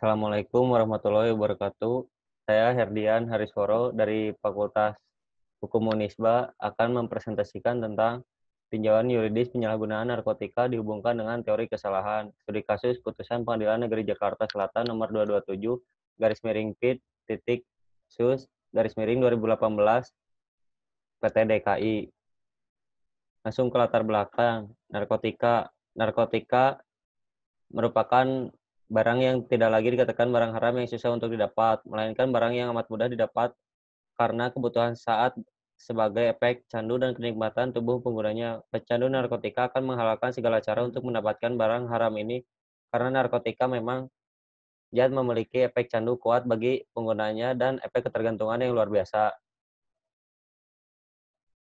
Assalamualaikum warahmatullahi wabarakatuh. Saya Herdian Harisworo dari Fakultas Hukum Unisba akan mempresentasikan tentang tinjauan yuridis penyalahgunaan narkotika dihubungkan dengan teori kesalahan. Studi kasus putusan Pengadilan Negeri Jakarta Selatan nomor 227 garis miring PIT titik sus garis miring 2018 PT DKI. Langsung ke latar belakang narkotika. Narkotika merupakan barang yang tidak lagi dikatakan barang haram yang susah untuk didapat, melainkan barang yang amat mudah didapat karena kebutuhan saat sebagai efek candu dan kenikmatan tubuh penggunanya. Pecandu narkotika akan menghalalkan segala cara untuk mendapatkan barang haram ini karena narkotika memang zat memiliki efek candu kuat bagi penggunanya dan efek ketergantungan yang luar biasa.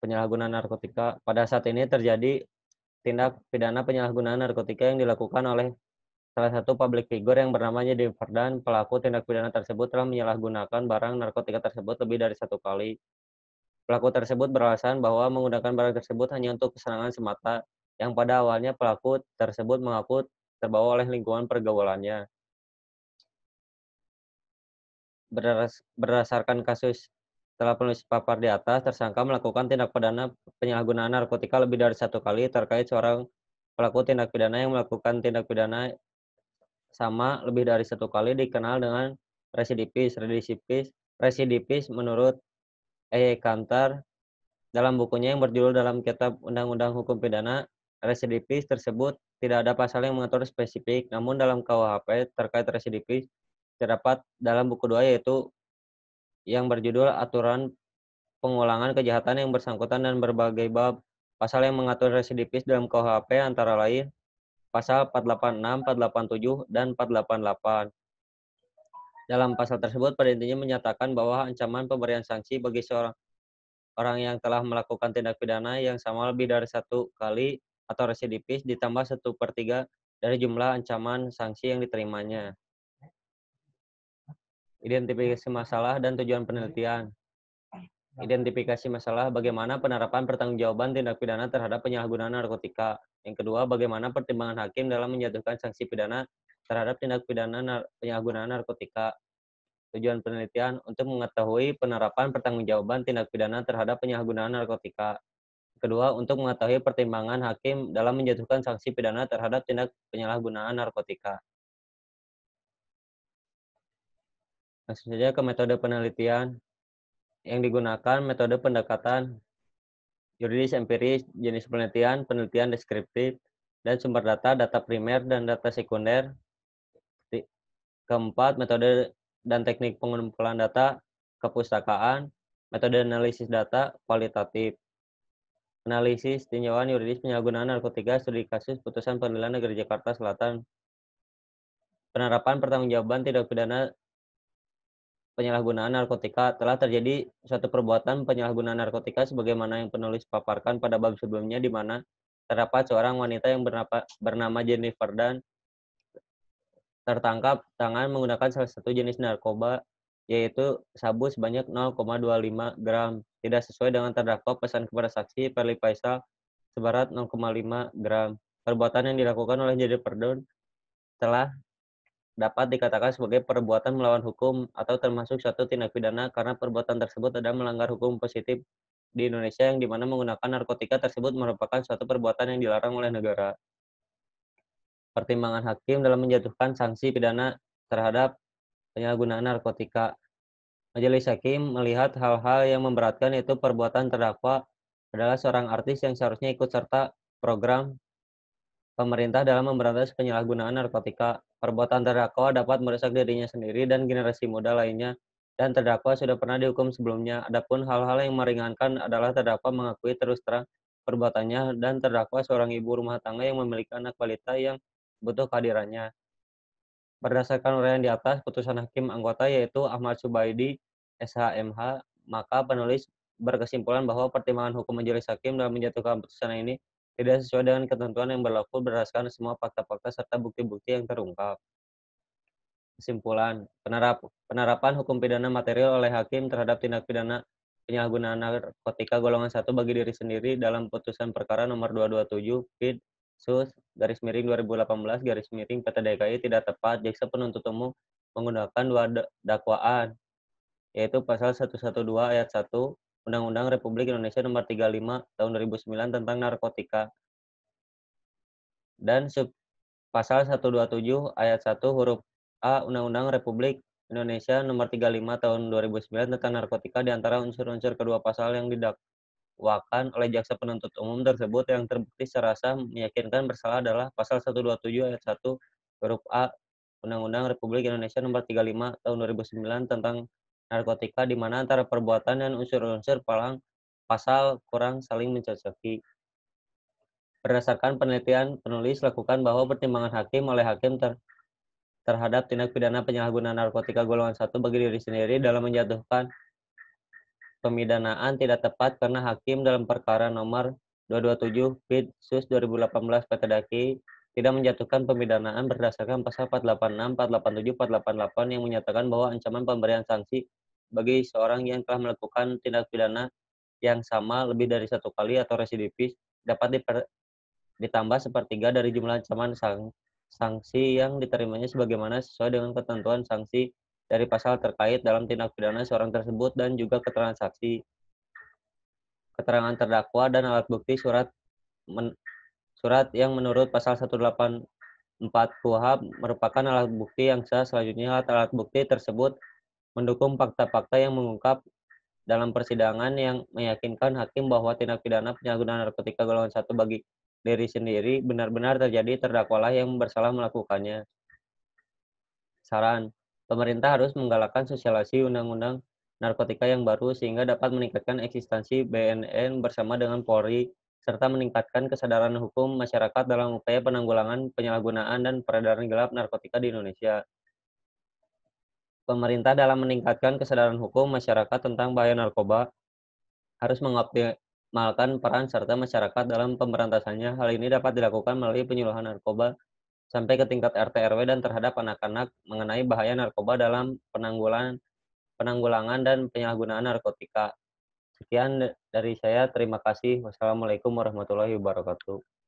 Penyalahgunaan narkotika. Pada saat ini terjadi tindak pidana penyalahgunaan narkotika yang dilakukan oleh salah satu public figure yang bernama Jody Fardan. Pelaku tindak pidana tersebut telah menyalahgunakan barang narkotika tersebut lebih dari satu kali. Pelaku tersebut beralasan bahwa menggunakan barang tersebut hanya untuk kesenangan semata, yang pada awalnya pelaku tersebut mengaku terbawa oleh lingkungan pergaulannya. Berdasarkan kasus telah penulis papar di atas, tersangka melakukan tindak pidana penyalahgunaan narkotika lebih dari satu kali terkait seorang pelaku tindak pidana yang melakukan tindak pidana sama lebih dari satu kali dikenal dengan residivis. Residivis menurut E. Kantar dalam bukunya yang berjudul dalam Kitab Undang-Undang Hukum Pidana, residivis tersebut tidak ada pasal yang mengatur spesifik, namun dalam KUHP terkait residivis terdapat dalam buku 2 yaitu yang berjudul Aturan Pengulangan Kejahatan yang Bersangkutan dan berbagai bab. Pasal yang mengatur residivis dalam KUHP antara lain pasal 486, 487, dan 488. Dalam pasal tersebut pada intinya menyatakan bahwa ancaman pemberian sanksi bagi seorang orang yang telah melakukan tindak pidana yang sama lebih dari satu kali atau residivis ditambah 1/3 dari jumlah ancaman sanksi yang diterimanya. Identifikasi masalah dan tujuan penelitian. Identifikasi masalah, bagaimana penerapan pertanggungjawaban tindak pidana terhadap penyalahgunaan narkotika. Yang kedua, bagaimana pertimbangan hakim dalam menjatuhkan sanksi pidana terhadap tindak pidana penyalahgunaan narkotika. Tujuan penelitian untuk mengetahui penerapan pertanggungjawaban tindak pidana terhadap penyalahgunaan narkotika. Kedua, untuk mengetahui pertimbangan hakim dalam menjatuhkan sanksi pidana terhadap tindak penyalahgunaan narkotika. Langsung saja ke metode penelitian. Yang digunakan metode pendekatan yuridis empiris, jenis penelitian, penelitian deskriptif, dan sumber data, data primer dan data sekunder. Keempat, metode dan teknik pengumpulan data, kepustakaan, metode analisis data, kualitatif. Analisis tinjauan yuridis penyalahgunaan narkotika, studi kasus putusan Pengadilan Negeri Jakarta Selatan. Penerapan pertanggungjawaban tindak pidana penyalahgunaan narkotika. Telah terjadi suatu perbuatan penyalahgunaan narkotika sebagaimana yang penulis paparkan pada bab sebelumnya, di mana terdapat seorang wanita yang bernama Jennifer dan tertangkap tangan menggunakan salah satu jenis narkoba, yaitu sabu sebanyak 0,25 gram, tidak sesuai dengan terdakwa pesan kepada saksi Perli Faisal seberat 0,5 gram. Perbuatan yang dilakukan oleh Jennifer Dunn telah dapat dikatakan sebagai perbuatan melawan hukum atau termasuk suatu tindak pidana karena perbuatan tersebut adalah melanggar hukum positif di Indonesia, yang dimana menggunakan narkotika tersebut merupakan suatu perbuatan yang dilarang oleh negara. Pertimbangan hakim dalam menjatuhkan sanksi pidana terhadap penyalahgunaan narkotika. Majelis hakim melihat hal-hal yang memberatkan, yaitu perbuatan terdakwa adalah seorang artis yang seharusnya ikut serta program pemerintah dalam memberantas penyalahgunaan narkotika. Perbuatan terdakwa dapat merusak dirinya sendiri dan generasi muda lainnya, dan terdakwa sudah pernah dihukum sebelumnya. Adapun hal-hal yang meringankan adalah terdakwa mengakui terus terang perbuatannya, dan terdakwa seorang ibu rumah tangga yang memiliki anak balita yang butuh kehadirannya. Berdasarkan uraian di atas putusan hakim anggota yaitu Ahmad Subaidi, SHMH, maka penulis berkesimpulan bahwa pertimbangan hukum majelis hakim dalam menjatuhkan putusan ini tidak sesuai dengan ketentuan yang berlaku berdasarkan semua fakta-fakta serta bukti-bukti yang terungkap. Kesimpulan, penerapan hukum pidana material oleh hakim terhadap tindak pidana penyalahgunaan narkotika golongan 1 bagi diri sendiri dalam putusan perkara nomor 227 PID sus garis miring 2018 garis miring PT DKI tidak tepat. Jaksa penuntut umum menggunakan dua dakwaan, yaitu pasal 112 ayat 1 Undang-Undang Republik Indonesia Nomor 35 Tahun 2009 tentang narkotika dan pasal 127 ayat 1 huruf A Undang-Undang Republik Indonesia Nomor 35 Tahun 2009 tentang narkotika. Di antara unsur-unsur kedua pasal yang didakwakan oleh jaksa penuntut umum tersebut yang terbukti secara sah meyakinkan bersalah adalah pasal 127 ayat 1 huruf A Undang-Undang Republik Indonesia Nomor 35 Tahun 2009 tentang narkotika, di mana antara perbuatan dan unsur-unsur pasal kurang saling mencocoki. Berdasarkan penelitian, penulis lakukan bahwa pertimbangan hakim oleh hakim terhadap tindak pidana penyalahgunaan narkotika golongan 1 bagi diri sendiri dalam menjatuhkan pemidanaan tidak tepat karena hakim dalam perkara nomor 227 PID Sus 2018 PT Daki tidak menjatuhkan pemidanaan berdasarkan pasal 486, 487, 488 yang menyatakan bahwa ancaman pemberian sanksi bagi seorang yang telah melakukan tindak pidana yang sama lebih dari satu kali atau residivis dapat ditambah sepertiga dari jumlah ancaman sanksi yang diterimanya sebagaimana sesuai dengan ketentuan sanksi dari pasal terkait dalam tindak pidana seorang tersebut dan juga keterangan saksi, keterangan terdakwa, dan alat bukti surat yang menurut pasal 184 KUHP merupakan alat bukti yang sah. Selanjutnya, alat bukti tersebut mendukung fakta-fakta yang mengungkap dalam persidangan yang meyakinkan hakim bahwa tindak pidana penyalahgunaan narkotika golongan 1 bagi diri sendiri benar-benar terjadi, terdakwalah yang bersalah melakukannya. Saran, pemerintah harus menggalakkan sosialisasi undang-undang narkotika yang baru sehingga dapat meningkatkan eksistensi BNN bersama dengan Polri, serta meningkatkan kesadaran hukum masyarakat dalam upaya penanggulangan penyalahgunaan dan peredaran gelap narkotika di Indonesia. Pemerintah dalam meningkatkan kesadaran hukum masyarakat tentang bahaya narkoba harus mengoptimalkan peran serta masyarakat dalam pemberantasannya. Hal ini dapat dilakukan melalui penyuluhan narkoba sampai ke tingkat RT RW dan terhadap anak-anak mengenai bahaya narkoba dalam penanggulangan dan penyalahgunaan narkotika. Sekian dari saya, terima kasih. Wassalamualaikum warahmatullahi wabarakatuh.